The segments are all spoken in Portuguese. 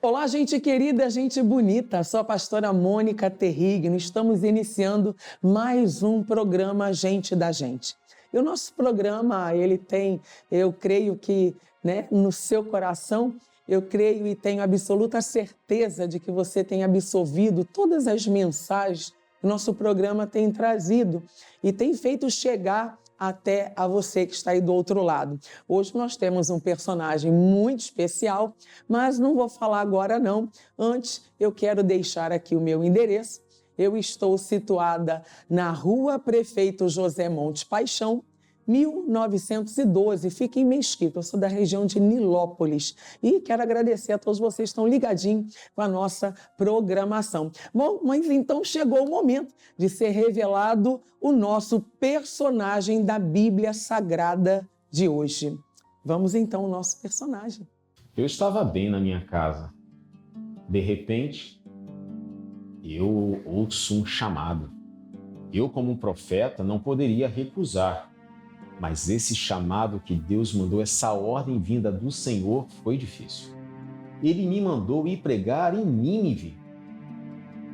Olá, gente querida, gente bonita, sou a pastora Mônica Terrigno, estamos iniciando mais um programa Gente da Gente. E o nosso programa, ele tem, eu creio que, no seu coração, eu creio e tenho absoluta certeza de que você tem absorvido todas as mensagens que o nosso programa tem trazido e tem feito chegar até a você que está aí do outro lado. Hoje nós temos um personagem muito especial, mas não vou falar agora não. Antes, eu quero deixar aqui o meu endereço. Eu estou situada na Rua Prefeito José Montes Paixão, 1912, fica em Mesquita. Eu sou da região de Nilópolis e quero agradecer a todos vocês que estão ligadinhos com a nossa programação. Bom, mas então chegou o momento de ser revelado o nosso personagem da Bíblia Sagrada de hoje. Vamos então ao nosso personagem. Eu estava bem na minha casa. De repente, eu ouço um chamado. Eu, como um profeta, não poderia recusar. Mas esse chamado que Deus mandou, essa ordem vinda do Senhor, foi difícil. Ele me mandou ir pregar em Nínive.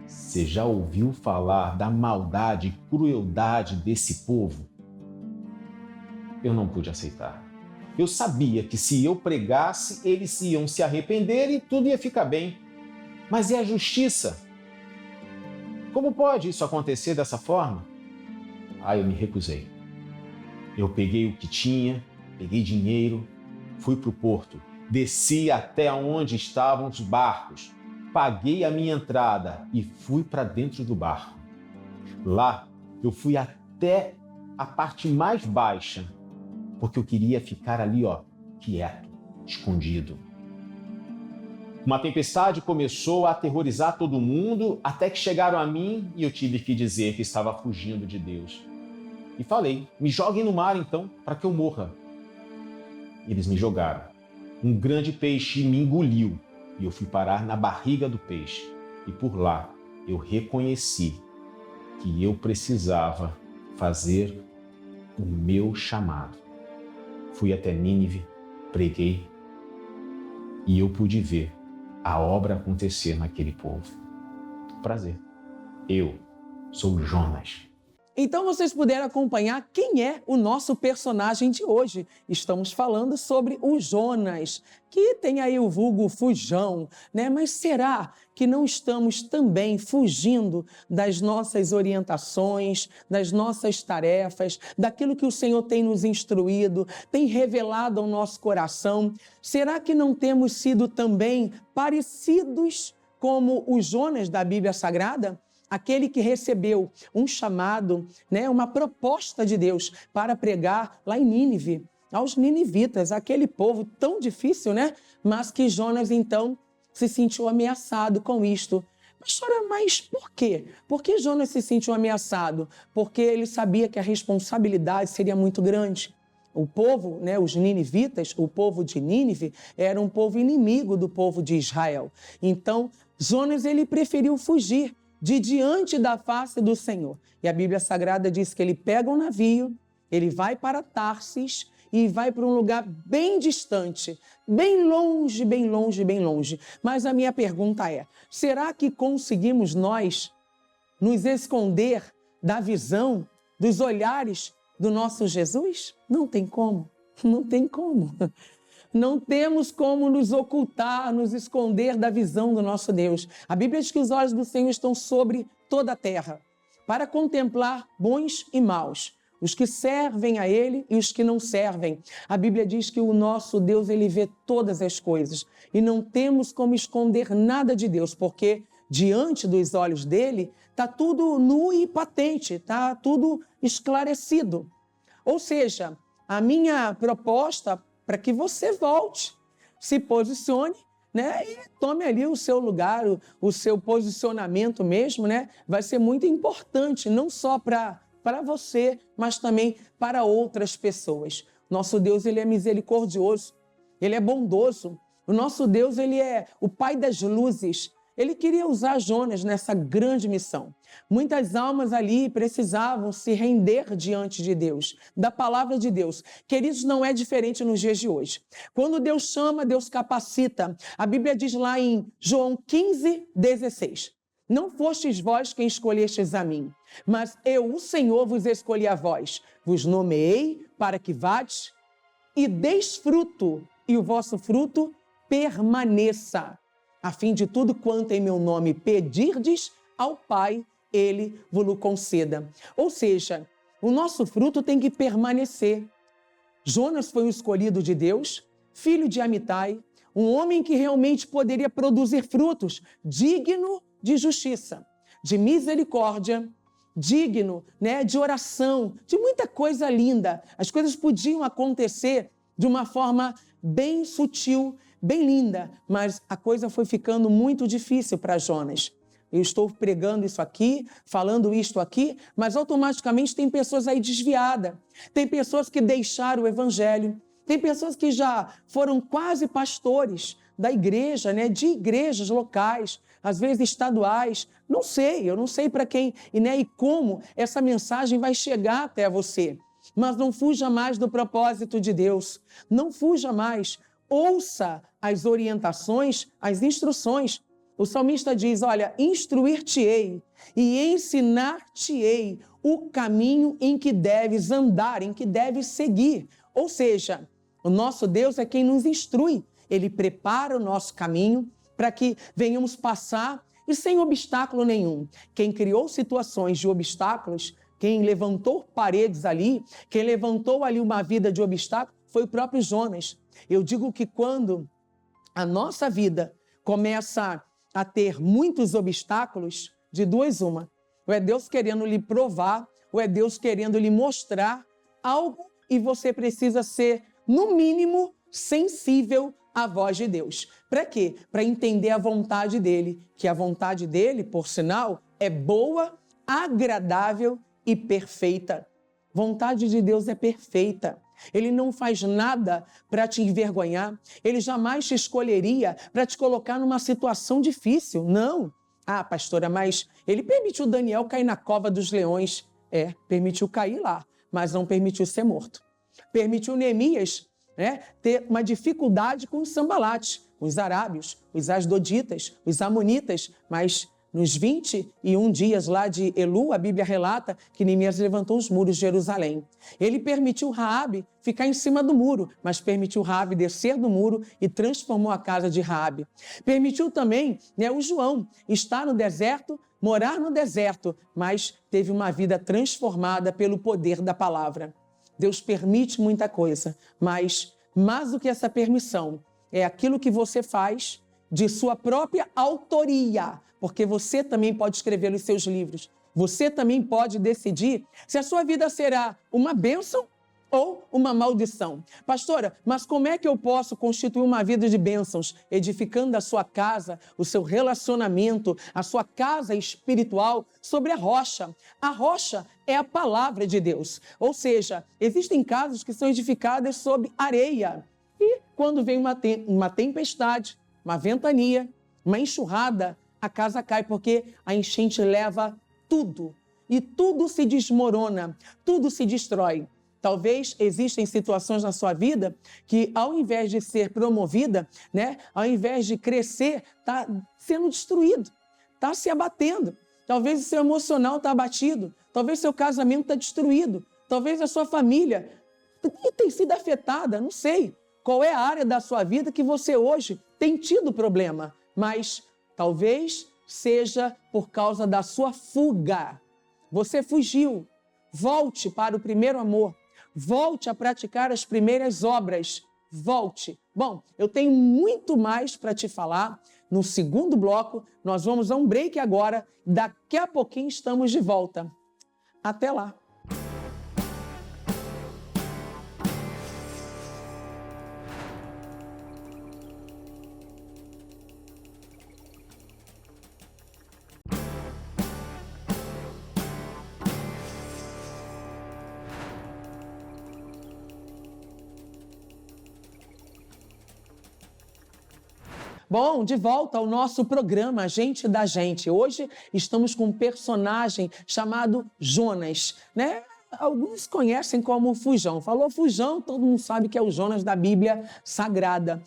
Você já ouviu falar da maldade e crueldade desse povo? Eu não pude aceitar. Eu sabia que se eu pregasse, eles iam se arrepender e tudo ia ficar bem. Mas é a justiça. Como pode isso acontecer dessa forma? Eu me recusei. Eu peguei o que tinha, peguei dinheiro, fui para o porto, desci até onde estavam os barcos, paguei a minha entrada e fui para dentro do barco. Lá eu fui até a parte mais baixa, porque eu queria ficar ali, quieto, escondido. Uma tempestade começou a aterrorizar todo mundo, até que chegaram a mim e eu tive que dizer que estava fugindo de Deus. E falei, me joguem no mar então, para que eu morra. Eles me jogaram. Um grande peixe me engoliu e eu fui parar na barriga do peixe. E por lá eu reconheci que eu precisava fazer o meu chamado. Fui até Nínive, preguei e eu pude ver a obra acontecer naquele povo. Prazer. Eu sou Jonas. Então vocês puderam acompanhar quem é o nosso personagem de hoje. Estamos falando sobre o Jonas, que tem aí o vulgo fujão, né? Mas será que não estamos também fugindo das nossas orientações, das nossas tarefas, daquilo que o Senhor tem nos instruído, tem revelado ao nosso coração? Será que não temos sido também parecidos como o Jonas da Bíblia Sagrada? Aquele que recebeu um chamado, uma proposta de Deus para pregar lá em Nínive, aos ninivitas, aquele povo tão difícil, mas que Jonas então se sentiu ameaçado com isto. Mas por quê? Por que Jonas se sentiu ameaçado? Porque ele sabia que a responsabilidade seria muito grande. O povo, os ninivitas, o povo de Nínive, era um povo inimigo do povo de Israel. Então, Jonas ele preferiu fugir de diante da face do Senhor. E a Bíblia Sagrada diz que ele pega um navio, ele vai para Tarsis e vai para um lugar bem distante, bem longe, bem longe, bem longe. Mas a minha pergunta é, será que conseguimos nós nos esconder da visão, dos olhares do nosso Jesus? Não tem como, não tem como. Não temos como nos ocultar, nos esconder da visão do nosso Deus. A Bíblia diz que os olhos do Senhor estão sobre toda a terra, para contemplar bons e maus, os que servem a Ele e os que não servem. A Bíblia diz que o nosso Deus, Ele vê todas as coisas e não temos como esconder nada de Deus, porque diante dos olhos dEle está tudo nu e patente, está tudo esclarecido. Ou seja, a minha proposta para que você volte, se posicione, e tome ali o seu lugar, o seu posicionamento mesmo, vai ser muito importante, não só para você, mas também para outras pessoas. Nosso Deus, Ele é misericordioso, Ele é bondoso. O nosso Deus, Ele é o Pai das luzes. Ele queria usar Jonas nessa grande missão. Muitas almas ali precisavam se render diante de Deus, da palavra de Deus. Queridos, não é diferente nos dias de hoje. Quando Deus chama, Deus capacita. A Bíblia diz lá em João 15:16. Não fostes vós quem escolhestes a mim, mas eu, o Senhor, vos escolhi a vós. Vos nomeei para que vades e deis fruto, e o vosso fruto permaneça, a fim de tudo quanto em meu nome pedirdes ao Pai, Ele vos conceda. Ou seja, o nosso fruto tem que permanecer. Jonas foi o escolhido de Deus, filho de Amitai, um homem que realmente poderia produzir frutos, digno de justiça, de misericórdia, digno, de oração, de muita coisa linda. As coisas podiam acontecer de uma forma bem sutil, bem linda, mas a coisa foi ficando muito difícil para Jonas. Eu estou pregando isso aqui, falando isto aqui, mas automaticamente tem pessoas aí desviadas, tem pessoas que deixaram o evangelho, tem pessoas que já foram quase pastores da igreja, de igrejas locais, às vezes estaduais. Eu não sei para quem e como essa mensagem vai chegar até você. Mas não fuja mais do propósito de Deus. Não fuja mais. Ouça as orientações, as instruções. O salmista diz, olha, instruir-te-ei e ensinar-te-ei o caminho em que deves andar, em que deves seguir. Ou seja, o nosso Deus é quem nos instrui. Ele prepara o nosso caminho para que venhamos passar e sem obstáculo nenhum. Quem criou situações de obstáculos, quem levantou paredes ali, quem levantou ali uma vida de obstáculo, foi o próprio Jonas. Eu digo que quando a nossa vida começa a ter muitos obstáculos, de duas uma. Ou é Deus querendo lhe provar, ou é Deus querendo lhe mostrar algo e você precisa ser, no mínimo, sensível à voz de Deus. Para quê? Para entender a vontade dele, que a vontade dele, por sinal, é boa, agradável e perfeita. Vontade de Deus é perfeita. Ele não faz nada para te envergonhar. Ele jamais te escolheria para te colocar numa situação difícil. Não. Ah, pastora, mas ele permitiu Daniel cair na cova dos leões. Permitiu cair lá, mas não permitiu ser morto. Permitiu Neemias ter uma dificuldade com os Sambalate, os arábios, os asdoditas, os amonitas, mas nos 21 dias lá de Elu, a Bíblia relata que Neemias levantou os muros de Jerusalém. Ele permitiu Raabe ficar em cima do muro, mas permitiu Raabe descer do muro e transformou a casa de Raabe. Permitiu também o João estar no deserto, morar no deserto, mas teve uma vida transformada pelo poder da palavra. Deus permite muita coisa, mas mais do que essa permissão, é aquilo que você faz de sua própria autoria, porque você também pode escrever os seus livros. Você também pode decidir se a sua vida será uma bênção ou uma maldição. Pastora, mas como é que eu posso constituir uma vida de bênçãos, edificando a sua casa, o seu relacionamento, a sua casa espiritual sobre a rocha? A rocha é a palavra de Deus. Ou seja, existem casas que são edificadas sobre areia. E quando vem uma tempestade, uma ventania, uma enxurrada, a casa cai porque a enchente leva tudo. E tudo se desmorona, tudo se destrói. Talvez existem situações na sua vida que, ao invés de ser promovida, ao invés de crescer, está sendo destruído, está se abatendo. Talvez o seu emocional está abatido, talvez seu casamento está destruído, talvez a sua família tem sido afetada, não sei. Qual é a área da sua vida que você hoje tem tido problema? Mas talvez seja por causa da sua fuga. Você fugiu. Volte para o primeiro amor. Volte a praticar as primeiras obras. Volte. Bom, eu tenho muito mais para te falar. No segundo bloco, nós vamos a um break agora. Daqui a pouquinho estamos de volta. Até lá. Bom, de volta ao nosso programa Gente da Gente. Hoje estamos com um personagem chamado Jonas, né? Alguns conhecem como Fujão. Falou Fujão, todo mundo sabe que é o Jonas da Bíblia Sagrada.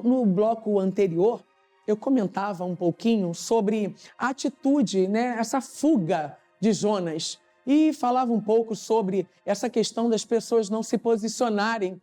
No bloco anterior, eu comentava um pouquinho sobre a atitude, né? Essa fuga de Jonas. E falava um pouco sobre essa questão das pessoas não se posicionarem.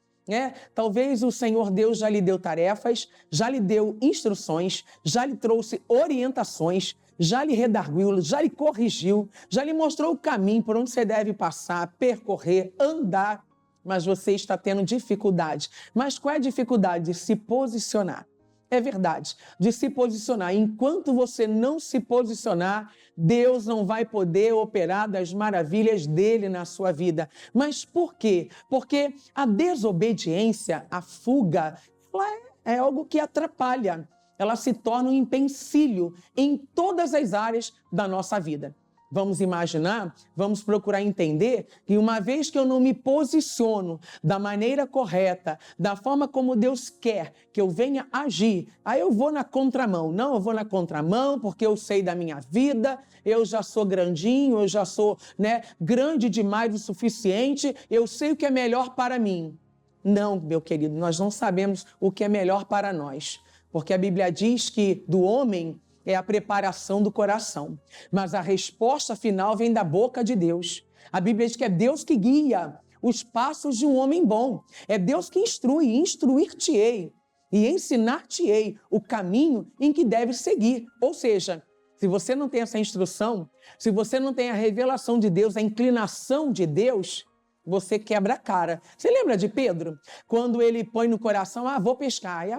Talvez o Senhor Deus já lhe deu tarefas, já lhe deu instruções, já lhe trouxe orientações, já lhe redarguiu, já lhe corrigiu, já lhe mostrou o caminho por onde você deve passar, percorrer, andar, mas você está tendo dificuldade. Mas qual é a dificuldade? De se posicionar. É verdade, de se posicionar. Enquanto você não se posicionar, Deus não vai poder operar das maravilhas dele na sua vida. Mas por quê? Porque a desobediência, a fuga, ela é algo que atrapalha. Ela se torna um empecilho em todas as áreas da nossa vida. Vamos imaginar, vamos procurar entender que uma vez que eu não me posiciono da maneira correta, da forma como Deus quer que eu venha agir, aí eu vou na contramão. Não, eu vou na contramão porque eu sei da minha vida, eu já sou grandinho, eu já sou, grande demais o suficiente, eu sei o que é melhor para mim. Não, meu querido, nós não sabemos o que é melhor para nós, porque a Bíblia diz que do homem é a preparação do coração. Mas a resposta final vem da boca de Deus. A Bíblia diz que é Deus que guia os passos de um homem bom. É Deus que instrui, instruir-te-ei e ensinar-te-ei o caminho em que deves seguir. Ou seja, se você não tem essa instrução, se você não tem a revelação de Deus, a inclinação de Deus, você quebra a cara. Você lembra de Pedro? Quando ele põe no coração, vou pescar. E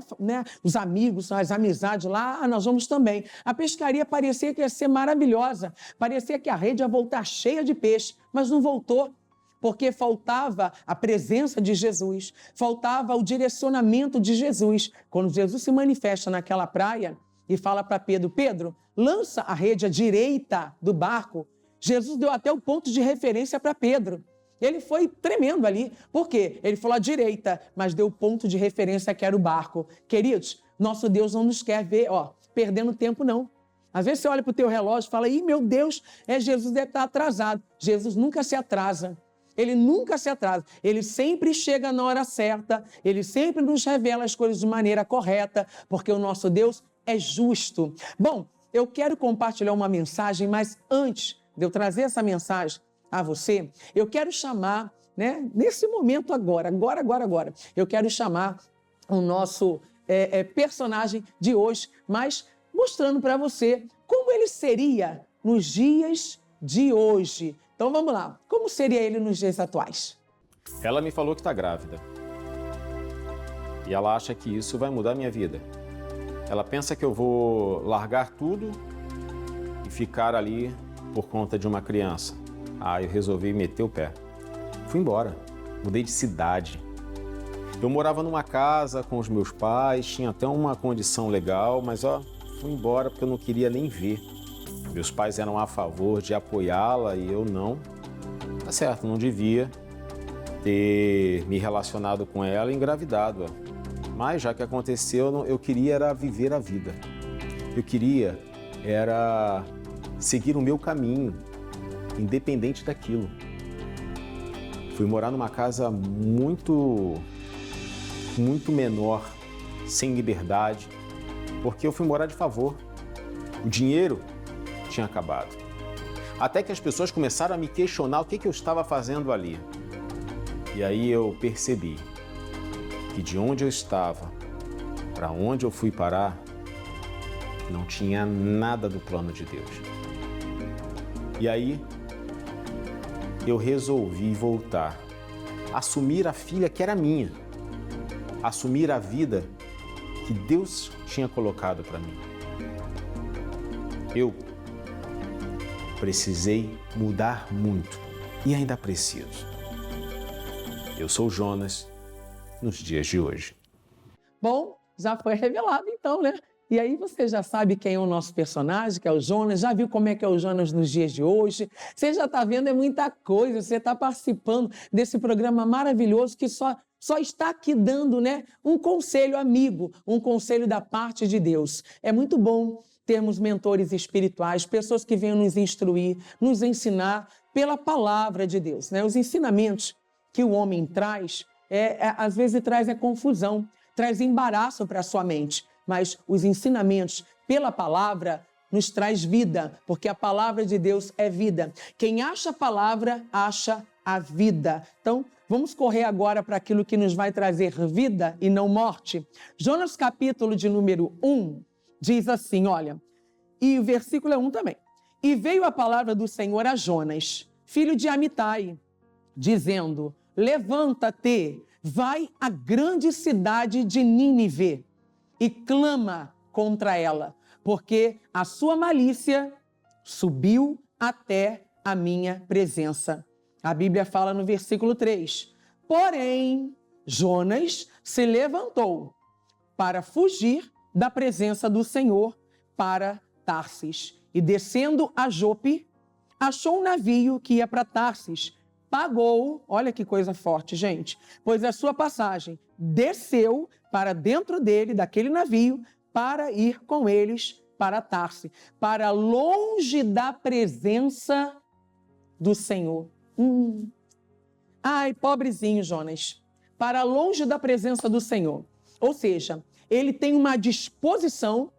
os amigos, as amizades lá, nós vamos também. A pescaria parecia que ia ser maravilhosa. Parecia que a rede ia voltar cheia de peixe, mas não voltou. Porque faltava a presença de Jesus, faltava o direcionamento de Jesus. Quando Jesus se manifesta naquela praia e fala para Pedro, Pedro, lança a rede à direita do barco. Jesus deu até o ponto de referência para Pedro. Ele foi tremendo ali. Por quê? Ele falou à direita, mas deu o ponto de referência que era o barco. Queridos, nosso Deus não nos quer ver, perdendo tempo, não. Às vezes você olha para o teu relógio e fala, meu Deus, Jesus deve estar atrasado. Jesus nunca se atrasa. Ele nunca se atrasa. Ele sempre chega na hora certa. Ele sempre nos revela as coisas de maneira correta, porque o nosso Deus é justo. Bom, eu quero compartilhar uma mensagem, mas antes de eu trazer essa mensagem a você, eu quero chamar, nesse momento agora, eu quero chamar o nosso personagem de hoje, mas mostrando para você como ele seria nos dias de hoje. Então vamos lá, como seria ele nos dias atuais? Ela me falou que está grávida. E ela acha que isso vai mudar a minha vida. Ela pensa que eu vou largar tudo e ficar ali por conta de uma criança. Eu resolvi meter o pé. Fui embora, mudei de cidade. Eu morava numa casa com os meus pais, tinha até uma condição legal, mas fui embora porque eu não queria nem ver. Meus pais eram a favor de apoiá-la e eu não. Tá certo, não devia ter me relacionado com ela e engravidado. Mas já que aconteceu, eu queria era viver a vida. Eu queria era seguir o meu caminho, independente daquilo. Fui morar numa casa muito menor, sem liberdade, porque eu fui morar de favor. O dinheiro tinha acabado. Até que as pessoas começaram a me questionar o que eu estava fazendo ali. E aí eu percebi que de onde eu estava, para onde eu fui parar, não tinha nada do plano de Deus. E aí eu resolvi voltar, assumir a filha que era minha, assumir a vida que Deus tinha colocado para mim. Eu precisei mudar muito e ainda preciso. Eu sou Jonas nos dias de hoje. Bom, já foi revelado então, né? E aí você já sabe quem é o nosso personagem, que é o Jonas, já viu como é que é o Jonas nos dias de hoje. Você já está vendo, é muita coisa, você está participando desse programa maravilhoso que só só está aqui dando, né, um conselho amigo, um conselho da parte de Deus. É muito bom termos mentores espirituais, pessoas que venham nos instruir, nos ensinar pela palavra de Deus, né? Os ensinamentos que o homem traz, às vezes traz confusão, traz embaraço para a sua mente, mas os ensinamentos pela palavra nos traz vida, porque a palavra de Deus é vida. Quem acha a palavra, acha a vida. Então, vamos correr agora para aquilo que nos vai trazer vida e não morte. Jonas, capítulo de número 1, diz assim, olha, e o versículo é 1 também. E veio a palavra do Senhor a Jonas, filho de Amitai, dizendo, levanta-te, vai à grande cidade de Nínive e clama contra ela, porque a sua malícia subiu até a minha presença. A Bíblia fala no versículo 3, porém, Jonas se levantou para fugir da presença do Senhor para Tarsis. E descendo a Jope, achou um navio que ia para Tarsis. Pagou, olha que coisa forte, gente, pois a sua passagem desceu para dentro dele, daquele navio, para ir com eles para Tarsis, para longe da presença do Senhor. Ai, pobrezinho Jonas, para longe da presença do Senhor. Ou seja, ele tem uma disposição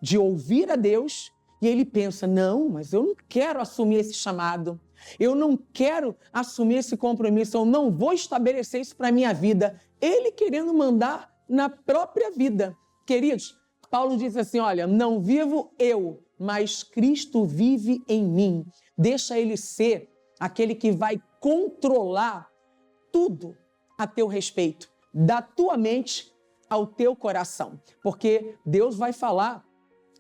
de ouvir a Deus e ele pensa, não, mas eu não quero assumir esse chamado, eu não quero assumir esse compromisso, eu não vou estabelecer isso para a minha vida. Ele querendo mandar na própria vida. Queridos, Paulo diz assim, olha, não vivo eu, mas Cristo vive em mim. Deixa ele ser aquele que vai controlar tudo a teu respeito, da tua mente ao teu coração, porque Deus vai falar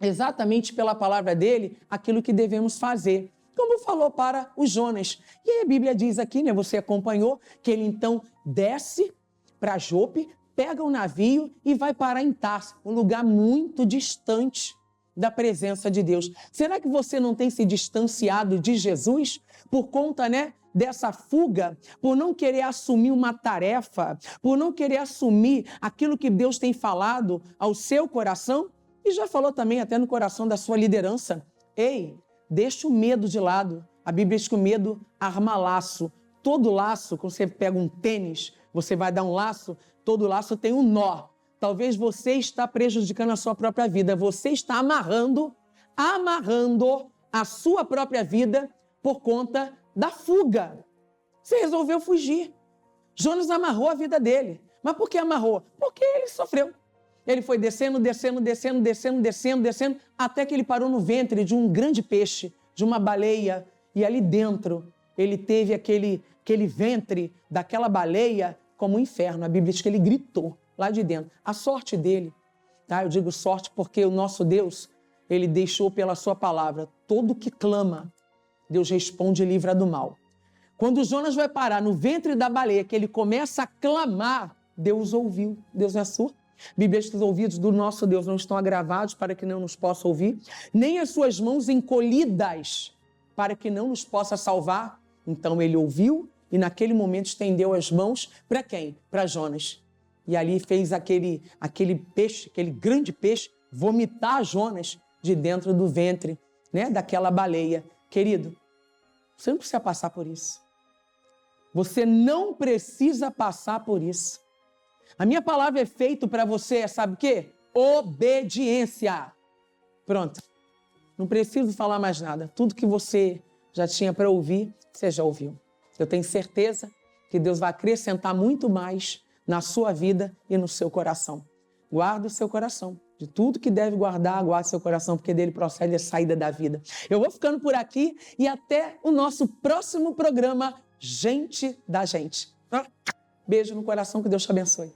exatamente pela palavra dele aquilo que devemos fazer, como falou para o Jonas. E aí a Bíblia diz aqui, né, você acompanhou, que ele então desce para Jope, pega o navio e vai parar em Tarsis, um lugar muito distante da presença de Deus. Será que você não tem se distanciado de Jesus por conta, né, dessa fuga, por não querer assumir uma tarefa, por não querer assumir aquilo que Deus tem falado ao seu coração? E já falou também até no coração da sua liderança. Ei, deixa o medo de lado. A Bíblia diz que o medo arma laço. Todo laço, quando você pega um tênis, você vai dar um laço, todo laço tem um nó. Talvez você está prejudicando a sua própria vida. Você está amarrando a sua própria vida por conta da fuga. Você resolveu fugir. Jonas amarrou a vida dele. Mas por que amarrou? Porque ele sofreu. Ele foi descendo, até que ele parou no ventre de um grande peixe, de uma baleia. E ali dentro, ele teve aquele ventre daquela baleia como um inferno. A Bíblia diz que ele gritou lá de dentro. A sorte dele, tá? Eu digo sorte porque o nosso Deus, ele deixou pela sua palavra, todo que clama, Deus responde e livra do mal. Quando Jonas vai parar no ventre da baleia, que ele começa a clamar, Deus ouviu. Deus não é surdo. A Bíblia diz que os ouvidos do nosso Deus não estão agravados para que não nos possa ouvir, nem as suas mãos encolhidas para que não nos possa salvar. Então ele ouviu e naquele momento estendeu as mãos para quem? Para Jonas. E ali fez aquele peixe, aquele grande peixe, vomitar Jonas de dentro do ventre, né, daquela baleia. Querido, você não precisa passar por isso. Você não precisa passar por isso. A minha palavra é feita para você, sabe o quê? Obediência. Pronto. Não preciso falar mais nada. Tudo que você já tinha para ouvir, você já ouviu. Eu tenho certeza que Deus vai acrescentar muito mais na sua vida e no seu coração. Guarda o seu coração. De tudo que deve guardar, guarde seu coração, porque dele procede a saída da vida. Eu vou ficando por aqui e até o nosso próximo programa, Gente da Gente. Beijo no coração, que Deus te abençoe.